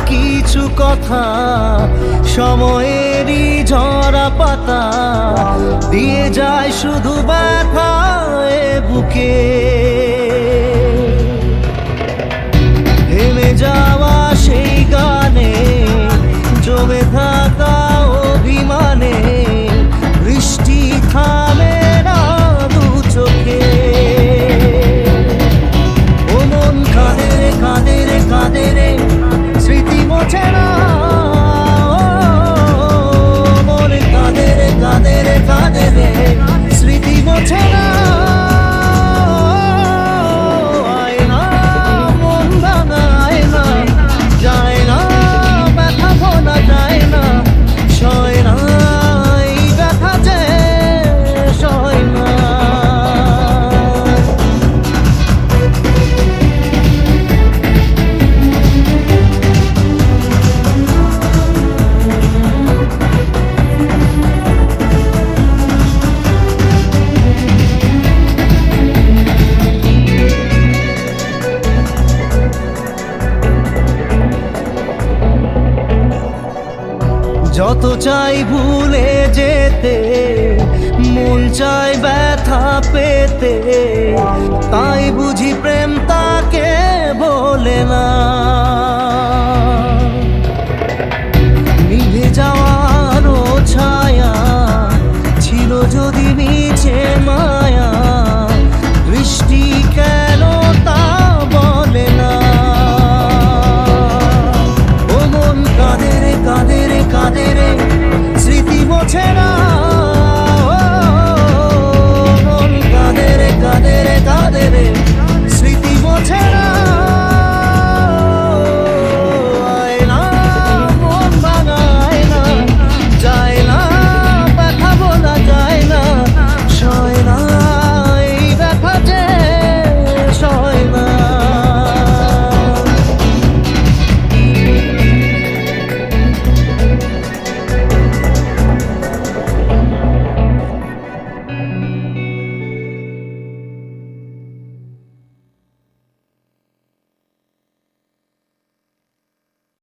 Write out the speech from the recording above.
কিছু কথা সময়েরই ঝরা পাতা দিয়ে যায় শুধু ব্যথায় বুকে থেমে যাওয়া সেই গানে জমে থাকা অভিমানে বৃষ্টি থামে না দু চোখে ও মন কাঁদে রে কাঁদে রে কাঁদে রে স্মৃতি মোছে না মন কাঁদে রে কাঁদে রে কাঁদে রে স্মৃতি মোছে না যত চাই ভুলে যেতে মন চাই ব্যথা পেতে তাই বুঝি প্রেম তাকে বলে না নিভে যাওয়া